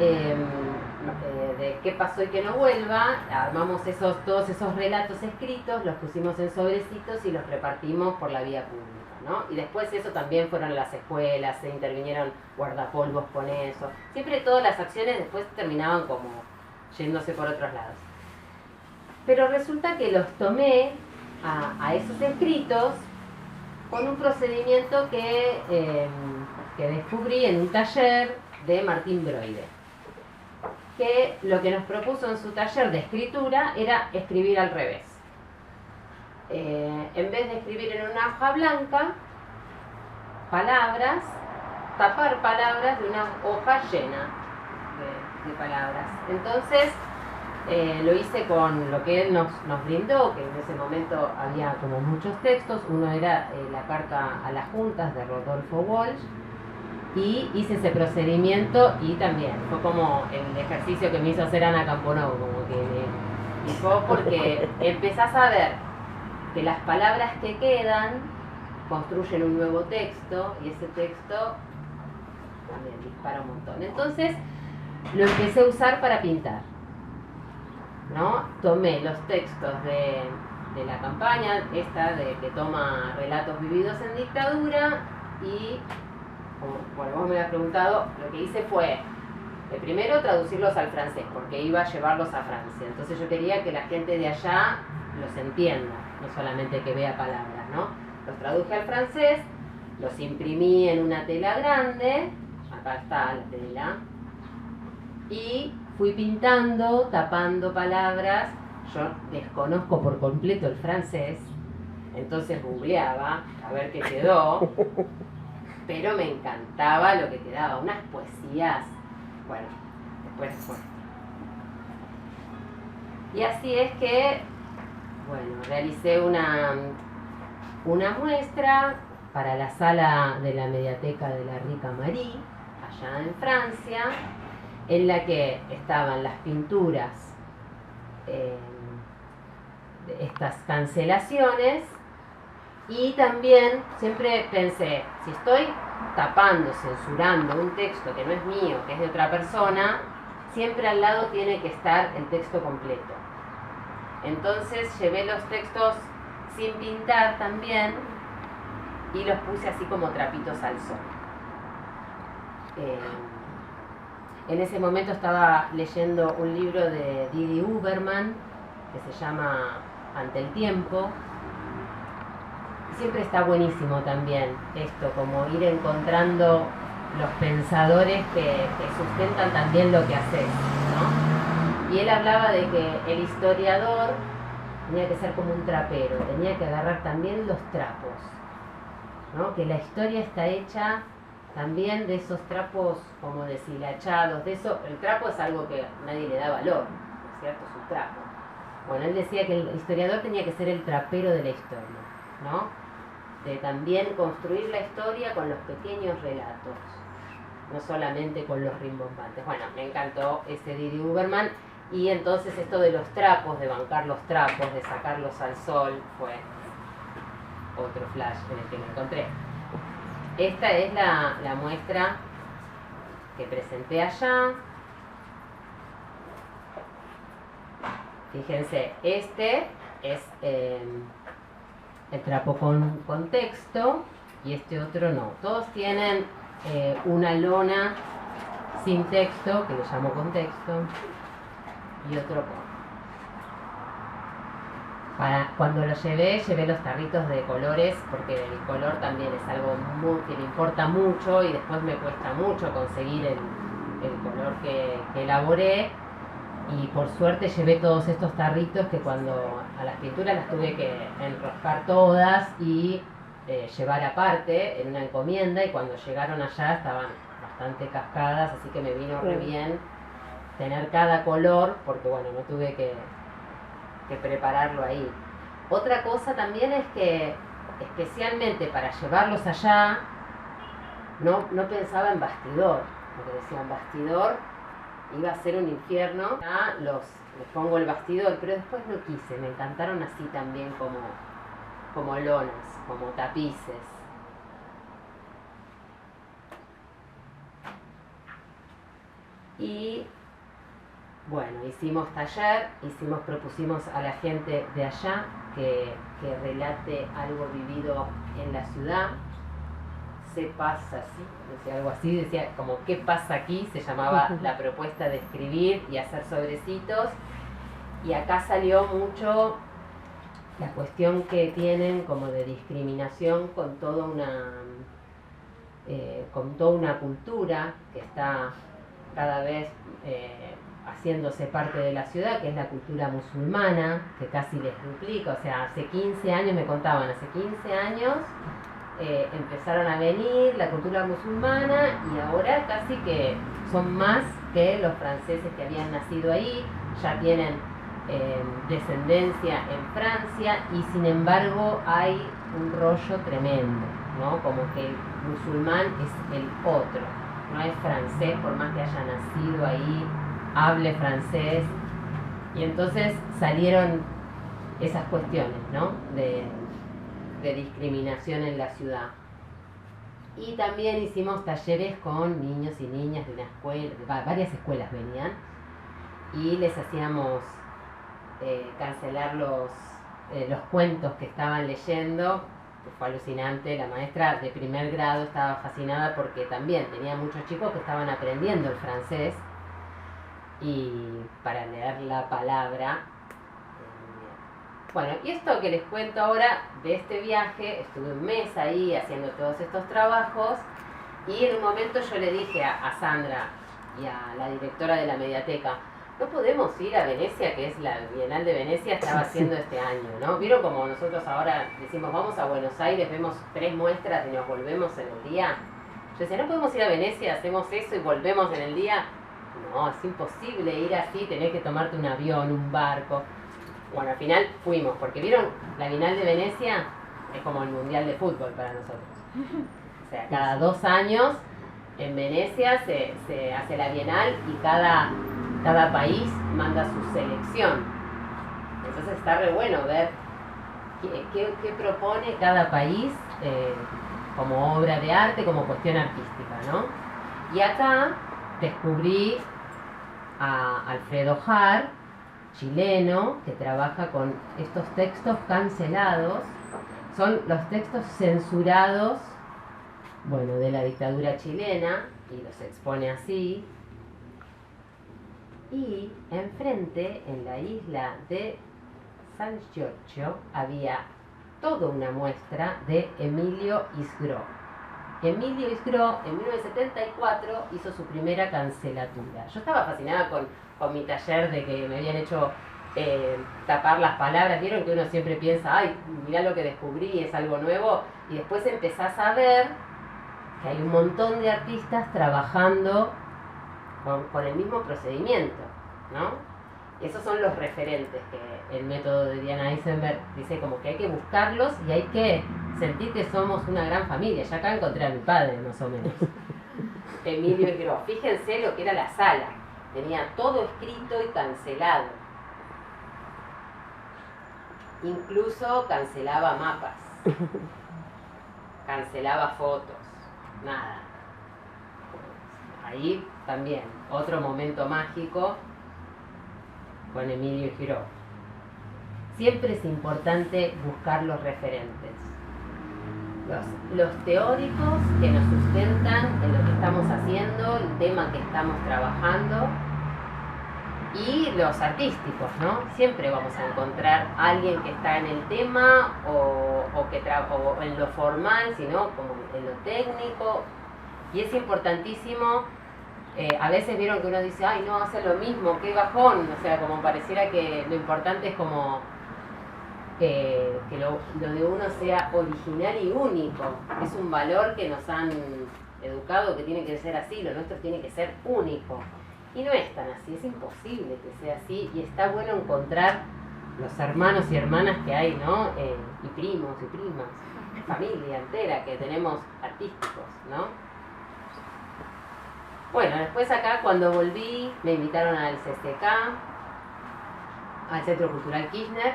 de qué pasó y que no vuelva, armamos todos esos relatos escritos, los pusimos en sobrecitos y los repartimos por la vía pública, ¿no? Y después eso también fueron a las escuelas, se intervinieron guardapolvos con eso. Siempre todas las acciones después terminaban como yéndose por otros lados. Pero resulta que los tomé a esos escritos con un procedimiento que descubrí en un taller de Martín Broide, que lo que nos propuso en su taller de escritura era escribir al revés. En vez de escribir en una hoja blanca palabras, tapar palabras de una hoja llena de palabras. Entonces lo hice con lo que él nos brindó, que en ese momento había como muchos textos. Uno era la carta a las juntas de Rodolfo Walsh, y hice ese procedimiento, y también fue como el ejercicio que me hizo hacer Ana Camponou, como que me picó, porque empezás a ver que las palabras que quedan construyen un nuevo texto, y ese texto también dispara un montón. Entonces lo empecé a usar para pintar, ¿no? Tomé los textos de la campaña esta que toma relatos vividos en dictadura, y como vos me habías preguntado, lo que hice fue primero traducirlos al francés, porque iba a llevarlos a Francia. Entonces yo quería que la gente de allá los entienda, no solamente que vea palabras, ¿no? Los traduje al francés, los imprimí en una tela grande, acá está la tela, y fui pintando, tapando palabras. Yo desconozco por completo el francés, entonces googleaba a ver qué quedó, pero me encantaba lo que quedaba, unas poesías. Bueno, después les cuento. Y así es que, bueno, realicé una muestra para la sala de la Mediateca de la Rica Marie, allá en Francia, en la que estaban las pinturas de estas cancelaciones. Y también siempre pensé, si estoy tapando, censurando un texto que no es mío, que es de otra persona, siempre al lado tiene que estar el texto completo. Entonces llevé los textos sin pintar también y los puse así como trapitos al sol. En ese momento estaba leyendo un libro de Didi Huberman que se llama Ante el tiempo. Siempre está buenísimo también esto, como ir encontrando los pensadores que sustentan también lo que haces, ¿no? Y él hablaba de que el historiador tenía que ser como un trapero, tenía que agarrar también los trapos, ¿no? Que la historia está hecha también de esos trapos como deshilachados, de eso. El trapo es algo que nadie le da valor, ¿no es cierto? Es un trapo. Bueno, él decía que el historiador tenía que ser el trapero de la historia, ¿no? De también construir la historia con los pequeños relatos, no solamente con los rimbombantes. Bueno, me encantó ese Didi Huberman, y entonces esto de los trapos, de bancar los trapos, de sacarlos al sol, fue otro flash en el que me encontré. Esta es la muestra que presenté allá. Fíjense, este es el trapo con texto, y este otro no. Todos tienen una lona sin texto, que le llamo con texto, y otro con. Cuando lo llevé los tarritos de colores, porque el color también es algo que me importa mucho, y después me cuesta mucho conseguir el color que elaboré. Y por suerte llevé todos estos tarritos, que cuando a las pinturas las tuve que enroscar todas y llevar aparte en una encomienda, y cuando llegaron allá estaban bastante cascadas, así que me vino re bien tener cada color, porque bueno, no tuve que prepararlo ahí. Otra cosa también es que, especialmente para llevarlos allá, no pensaba en bastidor, porque decían bastidor, iba a ser un infierno. Ya les pongo el bastidor, pero después no quise, me encantaron así también como lonas, como tapices. Y bueno, hicimos taller, propusimos a la gente de allá que relate algo vivido en la ciudad. Se pasa así, decía algo así, decía como ¿qué pasa aquí? Se llamaba la propuesta de escribir y hacer sobrecitos. Y acá salió mucho la cuestión que tienen como de discriminación con toda una cultura que está cada vez haciéndose parte de la ciudad, que es la cultura musulmana, que casi les duplica. O sea, hace 15 años, me contaban, hace 15 años empezaron a venir la cultura musulmana y ahora casi que son más que los franceses que habían nacido ahí, ya tienen descendencia en Francia y sin embargo hay un rollo tremendo, ¿no? Como que el musulmán es el otro, no es francés por más que haya nacido ahí, hable francés, y entonces salieron esas cuestiones, ¿no? de discriminación en la ciudad. Y también hicimos talleres con niños y niñas de una escuela, varias escuelas venían, y les hacíamos cancelar los cuentos que estaban leyendo. Fue alucinante, la maestra de primer grado estaba fascinada porque también tenía muchos chicos que estaban aprendiendo el francés y para leer la palabra. Bueno, y esto que les cuento ahora de este viaje, estuve un mes ahí haciendo todos estos trabajos y en un momento yo le dije a Sandra y a la directora de la mediateca, no podemos ir a Venecia, que es la Bienal de Venecia, estaba haciendo este año, ¿no? ¿Vieron como nosotros ahora decimos vamos a Buenos Aires, vemos 3 muestras y nos volvemos en el día? Yo decía, ¿no podemos ir a Venecia, hacemos eso y volvemos en el día? No, es imposible ir así, tenés que tomarte un avión, un barco. Bueno, al final fuimos, porque vieron, la Bienal de Venecia es como el Mundial de Fútbol para nosotros. O sea, cada 2 años en Venecia se hace la Bienal y cada país manda su selección. Entonces está re bueno ver qué propone cada país como obra de arte, como cuestión artística, ¿no? Y acá descubrí a Alfredo Har, chileno, que trabaja con estos textos cancelados. Son los textos censurados, bueno, de la dictadura chilena, y los expone así. Y enfrente, en la isla de San Giorgio, había toda una muestra de Emilio Isgro. Emilio Isgro, en 1974, hizo su primera cancelatura. Yo estaba fascinada con mi taller de que me habían hecho tapar las palabras. Vieron que uno siempre piensa, ay, mirá lo que descubrí, es algo nuevo. Y después empezás a ver que hay un montón de artistas trabajando con el mismo procedimiento, ¿no? Esos son los referentes que el método de Diana Eisenberg dice, como que hay que buscarlos y hay que sentir que somos una gran familia. Ya acá encontré a mi padre, más o menos. Emilio Isgro. Fíjense lo que era la sala. Tenía todo escrito y cancelado. Incluso cancelaba mapas. Cancelaba fotos. Nada. Ahí también, otro momento mágico con Emilio Isgro. Siempre es importante buscar los referentes. Los teóricos que nos sustentan en lo que estamos haciendo, el tema que estamos trabajando, y los artísticos, ¿no? Siempre vamos a encontrar a alguien que está en el tema o en lo formal, sino como en lo técnico. Y es importantísimo, a veces vieron que uno dice, ay, no, hace lo mismo, qué bajón. O sea, como pareciera que lo importante es como que lo de uno sea original y único. Es un valor que nos han educado que tiene que ser así, lo nuestro tiene que ser único. Y no es tan así, es imposible que sea así, y está bueno encontrar los hermanos y hermanas que hay, ¿no? Y primos y primas, familia entera que tenemos artísticos, ¿no? Bueno, después acá cuando volví me invitaron al CCK, al Centro Cultural Kirchner,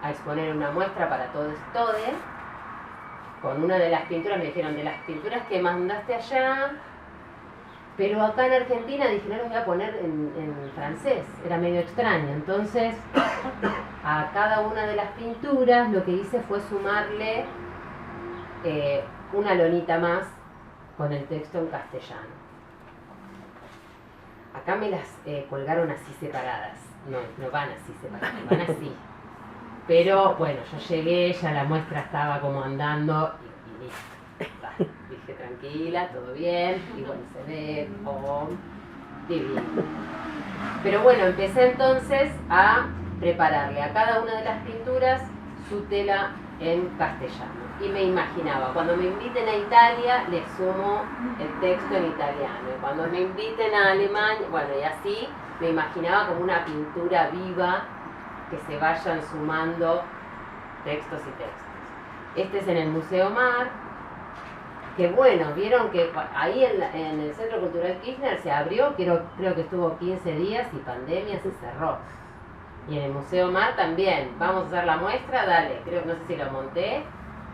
a exponer una muestra para todos, con una de las pinturas. Me dijeron, de las pinturas que mandaste allá, Pero acá en Argentina dije, no los voy a poner en francés, era medio extraño. Entonces, a cada una de las pinturas lo que hice fue sumarle una lonita más con el texto en castellano. Acá me las colgaron así separadas, no van así separadas, van así. Pero bueno, yo llegué, ya la muestra estaba como andando y listo. Dije, tranquila, todo bien, y bueno, se ve, divino. Pero bueno, empecé entonces a prepararle a cada una de las pinturas su tela en castellano. Y me imaginaba, cuando me inviten a Italia, les sumo el texto en italiano. Y cuando me inviten a Alemania, bueno, y así, me imaginaba como una pintura viva que se vayan sumando textos y textos. Este es en el Museo Mar, que bueno, vieron que ahí en el Centro Cultural Kirchner se abrió, creo que estuvo 15 días y pandemia se cerró. Y en el Museo Mar también, vamos a hacer la muestra, dale, no sé si lo monté,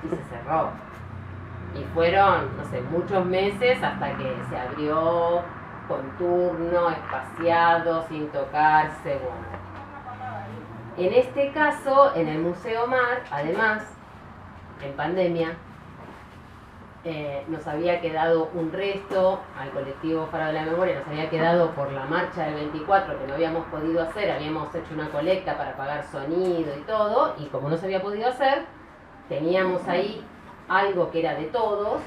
y se cerró. Y fueron, no sé, muchos meses hasta que se abrió con turno, espaciado, sin tocarse, bueno. En este caso, en el Museo Mar, además, en pandemia, nos había quedado un resto al colectivo Faro de la Memoria, nos había quedado por la marcha del 24 que no habíamos podido hacer, habíamos hecho una colecta para pagar sonido y todo, y como no se había podido hacer, teníamos ahí algo que era de todos.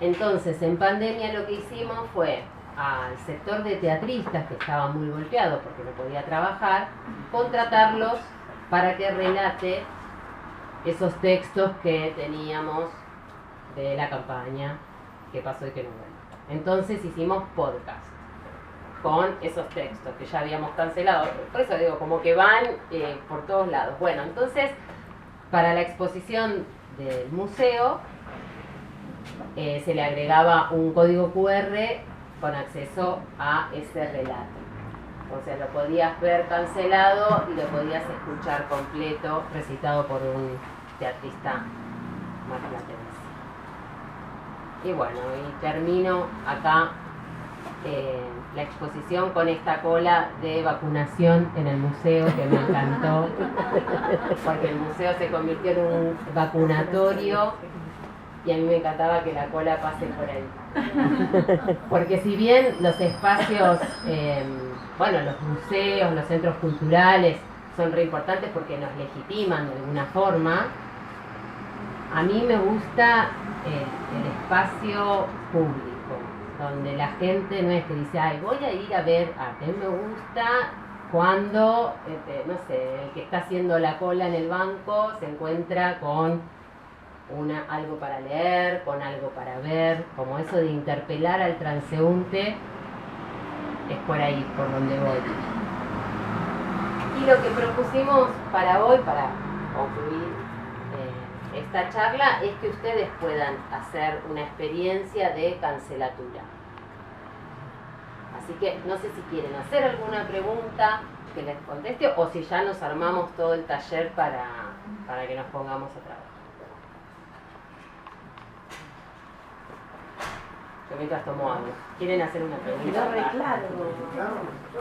Entonces en pandemia lo que hicimos fue al sector de teatristas, que estaba muy golpeado porque no podía trabajar, contratarlos para que relate esos textos que teníamos de la campaña, qué pasó y qué no. Entonces hicimos podcast con esos textos que ya habíamos cancelado. Por eso digo, como que van por todos lados. Bueno, entonces para la exposición del museo se le agregaba un código QR con acceso a ese relato. O sea, lo podías ver cancelado y lo podías escuchar completo, recitado por un teatrista marplatense. Y bueno, y termino acá la exposición con esta cola de vacunación en el museo que me encantó, porque el museo se convirtió en un vacunatorio y a mí me encantaba que la cola pase por ahí. Porque si bien los espacios, bueno, los museos, los centros culturales son re importantes porque nos legitiman de alguna forma, a mí me gusta el espacio público, donde la gente no es que dice, ay, voy a ir a ver arte. A mí me gusta cuando, no sé, el que está haciendo la cola en el banco se encuentra con algo para leer, con algo para ver, como eso de interpelar al transeúnte, es por ahí, por donde voy. Y lo que propusimos para hoy, para concluir esta charla, es que ustedes puedan hacer una experiencia de cancelatura. Así que no sé si quieren hacer alguna pregunta que les conteste o si ya nos armamos todo el taller para que nos pongamos a trabajar. Yo mientras tomo algo. ¿Quieren hacer una pregunta? Claro.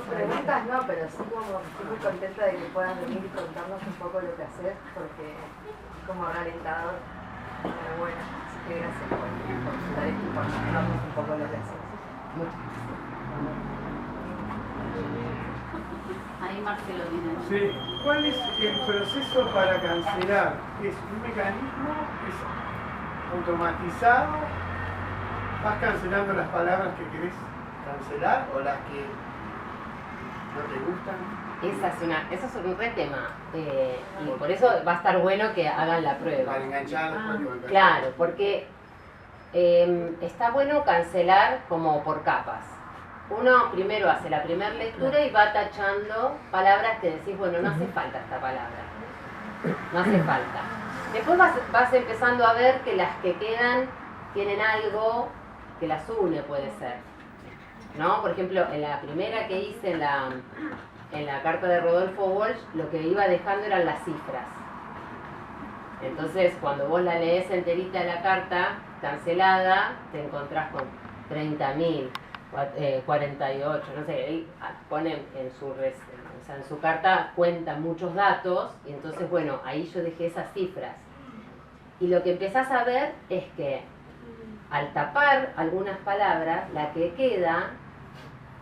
Preguntas no, pero sí como estoy muy contenta de que puedas venir y contarnos un poco lo que haces, porque como alentador, pero bueno, así que gracias por contar esto y por contarnos un poco lo que haces. Muchas gracias. Ahí Marcelo tiene. Sí. ¿Cuál es el proceso para cancelar? ¿Es un mecanismo? ¿Es automatizado? ¿Vas cancelando las palabras que querés cancelar o las que no te gustan? Eso es un re tema. Y por eso va a estar bueno que hagan la prueba. Para enganchar después de volver. Claro, porque está bueno cancelar como por capas. Uno primero hace la primera lectura y va tachando palabras que decís, bueno, no hace falta esta palabra. No hace falta. Después vas empezando a ver que las que quedan tienen algo que las une, puede ser. ¿No? Por ejemplo, en la primera que hice en la carta de Rodolfo Walsh, lo que iba dejando eran las cifras. Entonces, cuando vos la lees enterita la carta cancelada, te encontrás con 30.000, 48, no sé, él pone en su carta, cuenta muchos datos, y entonces, bueno, ahí yo dejé esas cifras. Y lo que empezás a ver es que al tapar algunas palabras, la que queda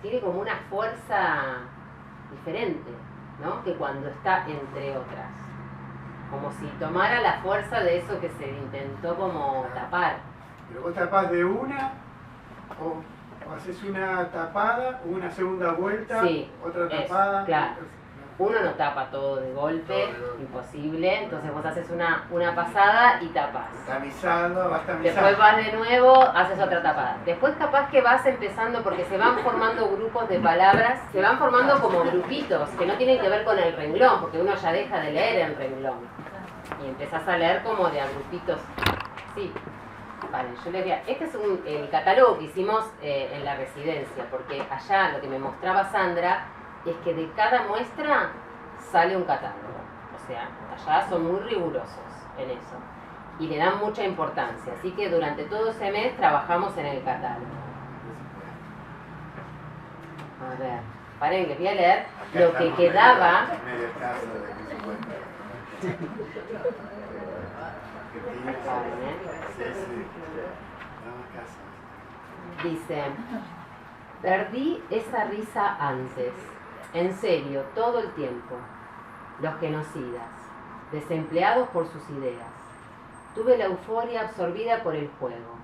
tiene como una fuerza diferente, ¿no? Que cuando está entre otras. Como si tomara la fuerza de eso que se intentó como tapar. Pero vos tapás de una, o haces una tapada, una segunda vuelta, Sí, otra tapada. claro. Uno no tapa todo de golpe, imposible, entonces vos haces una pasada y tapas. Tamizado, vas tamizando. Después vas de nuevo, haces otra tapada. Después capaz que vas empezando, porque se van formando grupos de palabras, se van formando como grupitos, que no tienen que ver con el renglón, porque uno ya deja de leer el renglón. Y empezás a leer como de a grupitos. Sí. Vale, yo les diría, este es el catálogo que hicimos en la residencia, porque allá lo que me mostraba Sandra es que de cada muestra sale un catálogo. O sea, allá son muy rigurosos en eso. Y le dan mucha importancia. Así que durante todo ese mes trabajamos en el catálogo. A ver, paren, les voy a leer lo que quedaba. Medio caso de 1050. Sí, sí. Vamos a casa. Dice, perdí esa risa antes. En serio, todo el tiempo. Los genocidas, desempleados por sus ideas. Tuve la euforia absorbida por el juego,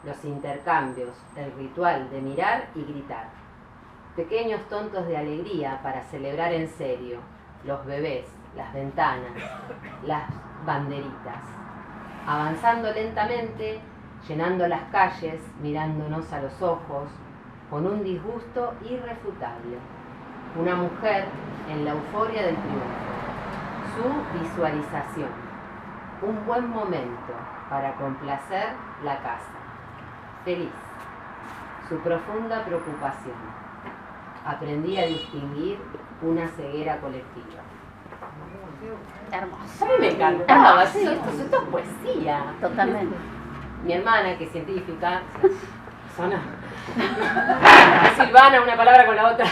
los intercambios, el ritual de mirar y gritar. Pequeños tontos de alegría para celebrar en serio, los bebés, las ventanas, las banderitas. Avanzando lentamente, llenando las calles, mirándonos a los ojos, con un disgusto irrefutable. Una mujer en la euforia del triunfo. Su visualización. Un buen momento para complacer la casa. Feliz. Su profunda preocupación. Aprendí a distinguir una ceguera colectiva. Hermoso. A mí me encantaba, sí, esto es poesía. Totalmente. Mi hermana, que es científica, suena Silvana, una palabra con la otra.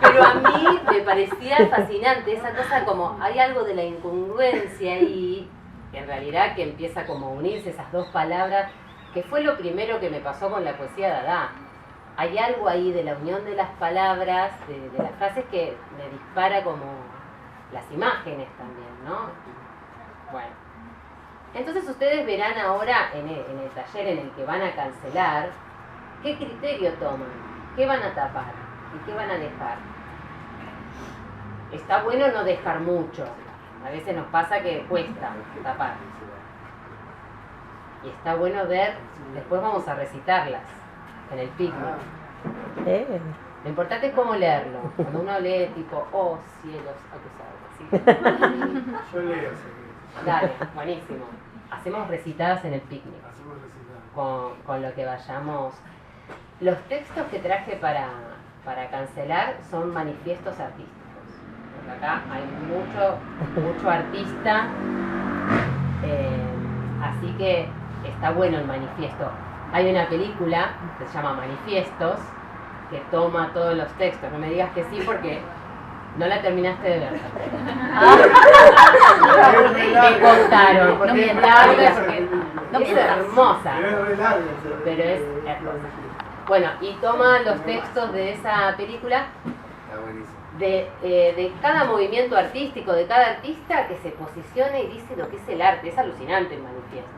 Pero a mí me parecía fascinante esa cosa, como hay algo de la incongruencia ahí, en realidad que empieza como a unirse esas dos palabras, que fue lo primero que me pasó con la poesía de Dada. Hay algo ahí de la unión de las palabras, de las frases, que me dispara como las imágenes también, ¿no? Bueno. Entonces ustedes verán ahora en el taller en el que van a cancelar, qué criterio toman, qué van a tapar y qué van a dejar. Está bueno no dejar mucho, a veces nos pasa que cuesta tapar. Y está bueno ver, después vamos a recitarlas en el picnic. Lo importante es cómo leerlo. Cuando uno lee tipo, oh cielos acusados, así. Yo leo, sí. Dale, buenísimo. Hacemos recitadas en el picnic, Hacemos recitado. con lo que vayamos. Los textos que traje para cancelar son manifiestos artísticos. Porque acá hay mucho artista, así que está bueno el manifiesto. Hay una película que se llama Manifiestos, que toma todos los textos. No me digas que sí porque no la terminaste de ver. Me contaron, No porque es mientas. larga, No es mientas. hermosa, Pero es re largo, pero es hermosa. Bueno, y toma los textos de esa película Está buenísimo. de cada movimiento artístico, de cada artista que se posiciona y dice lo que es el arte. Es alucinante el manifiesto.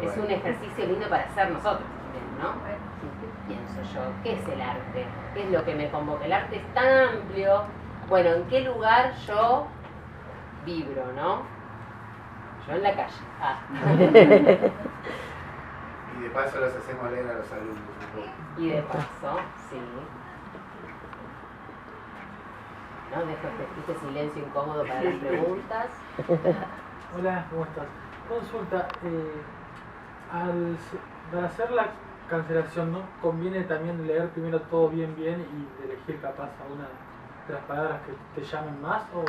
Es un ejercicio lindo para hacer nosotros también, ¿no? ¿Qué pienso yo? ¿Qué es el arte? ¿Qué es lo que me convoca? El arte es tan amplio. Bueno, ¿en qué lugar yo vibro, no? Yo en la calle. Y de paso los hacemos leer a los alumnos un poco. Y de paso, sí. ¿No? Dejo este silencio incómodo para las preguntas. Hola, ¿cómo estás? Consulta, para hacer la cancelación, ¿no? ¿Conviene también leer primero todo bien y elegir capaz a una de las palabras que te llamen más o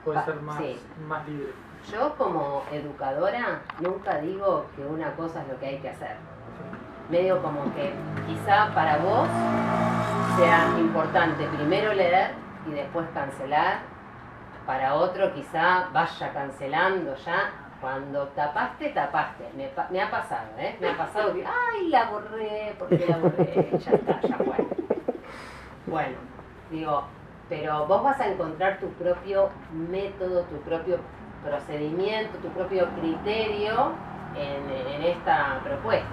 puede ser más, sí. más libre? Yo como educadora nunca digo que una cosa es lo que hay que hacer. medio como que quizá para vos sea importante primero leer y después cancelar, para otro quizá vaya cancelando ya, cuando tapaste, me ha pasado, me ha pasado que, ay, la borré, ¿por qué la borré? Ya está, ya fue. Bueno, digo, pero vos vas a encontrar tu propio método, tu propio procedimiento, tu propio criterio en esta propuesta.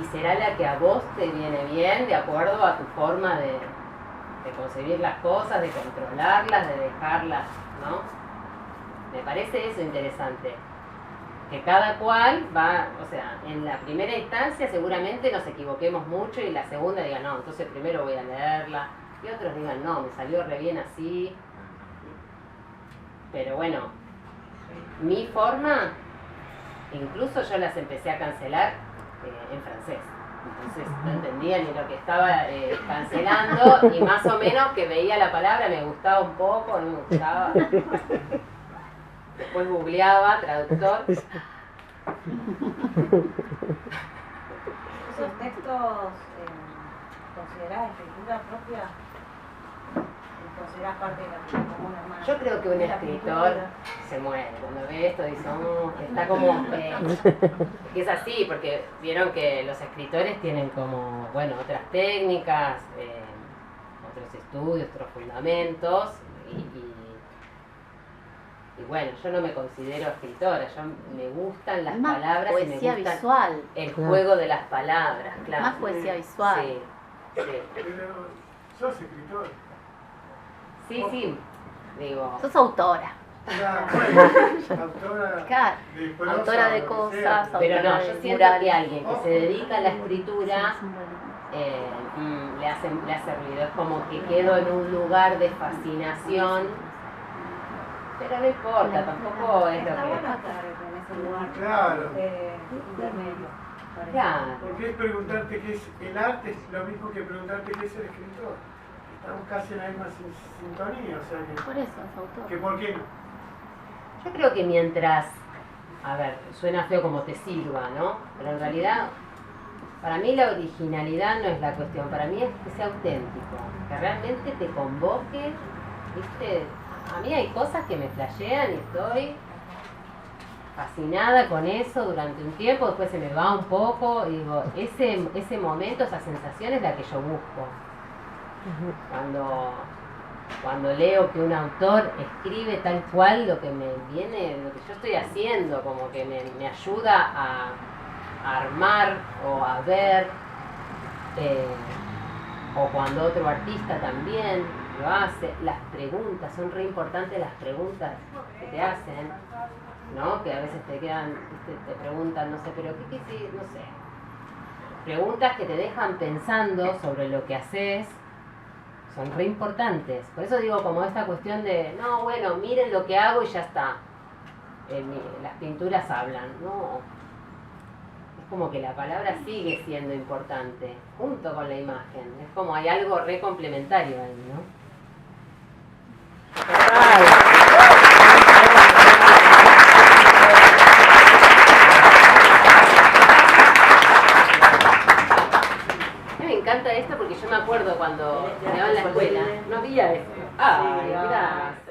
Y será la que a vos te viene bien de acuerdo a tu forma de concebir las cosas, de controlarlas, de dejarlas, ¿no? Me parece eso interesante. Que cada cual va, o sea, en la primera instancia seguramente nos equivoquemos mucho y la segunda diga, no, entonces primero voy a leerla. Y otros digan, no, me salió re bien así. Pero bueno, mi forma, incluso yo las empecé a cancelar en francés. Entonces no entendía ni lo que estaba cancelando y más o menos que veía la palabra, me gustaba un poco, no me gustaba. Después googleaba, traductor. ¿Esos textos considerás escritura propia? ¿Considerás parte de la como una hermana? Yo creo que un escritor se muere cuando ve esto, dice, está como... y es así, porque vieron que los escritores tienen como, bueno, otras técnicas, otros estudios, otros fundamentos, y bueno, yo no me considero escritora, me gustan las palabras y me gusta visual. el juego de las palabras, claro. Más poesía visual. Sí, sí. Pero sos escritor. Sí, digo... Sos autora. Claro, bueno, autora Claro, de prosa, autora de lo que cosas, sea. Pero no, autora yo de siento murales. que alguien que se dedica a la escritura le hace ruido. Es como que quedo en un lugar de fascinación, pero no importa, tampoco es lo Está bueno que... estar en ese lugar Claro. intermedio. parece. Claro. Porque es preguntarte qué es el arte, es lo mismo que preguntarte qué es el escritor. Estamos casi en la misma sintonía, o sea que... Por eso es autor. ¿Que por qué no? Yo creo que mientras, a ver, suena feo como te sirva, ¿no? Pero en realidad, para mí la originalidad no es la cuestión, para mí es que sea auténtico, que realmente te convoque, ¿viste? A mí hay cosas que me flashean y estoy fascinada con eso durante un tiempo, después se me va un poco y digo, ese momento, esa sensación es la que yo busco. Cuando leo que un autor escribe tal cual lo que me viene, lo que yo estoy haciendo, como que me ayuda a armar o a ver, o cuando otro artista también lo hace, las preguntas, son re importantes las preguntas que te hacen, ¿no? Que a veces te quedan, te preguntan, no sé, pero ¿qué sí? No sé. Preguntas que te dejan pensando sobre lo que haces. Son re importantes. Por eso digo como esta cuestión de, no, bueno, miren lo que hago y ya está. Las pinturas hablan. No. Es como que la palabra sigue siendo importante, junto con la imagen. Es como hay algo re complementario ahí, ¿no? Me encanta esto porque yo me acuerdo cuando estaba en la escuela, no había esto. Ay, gracias.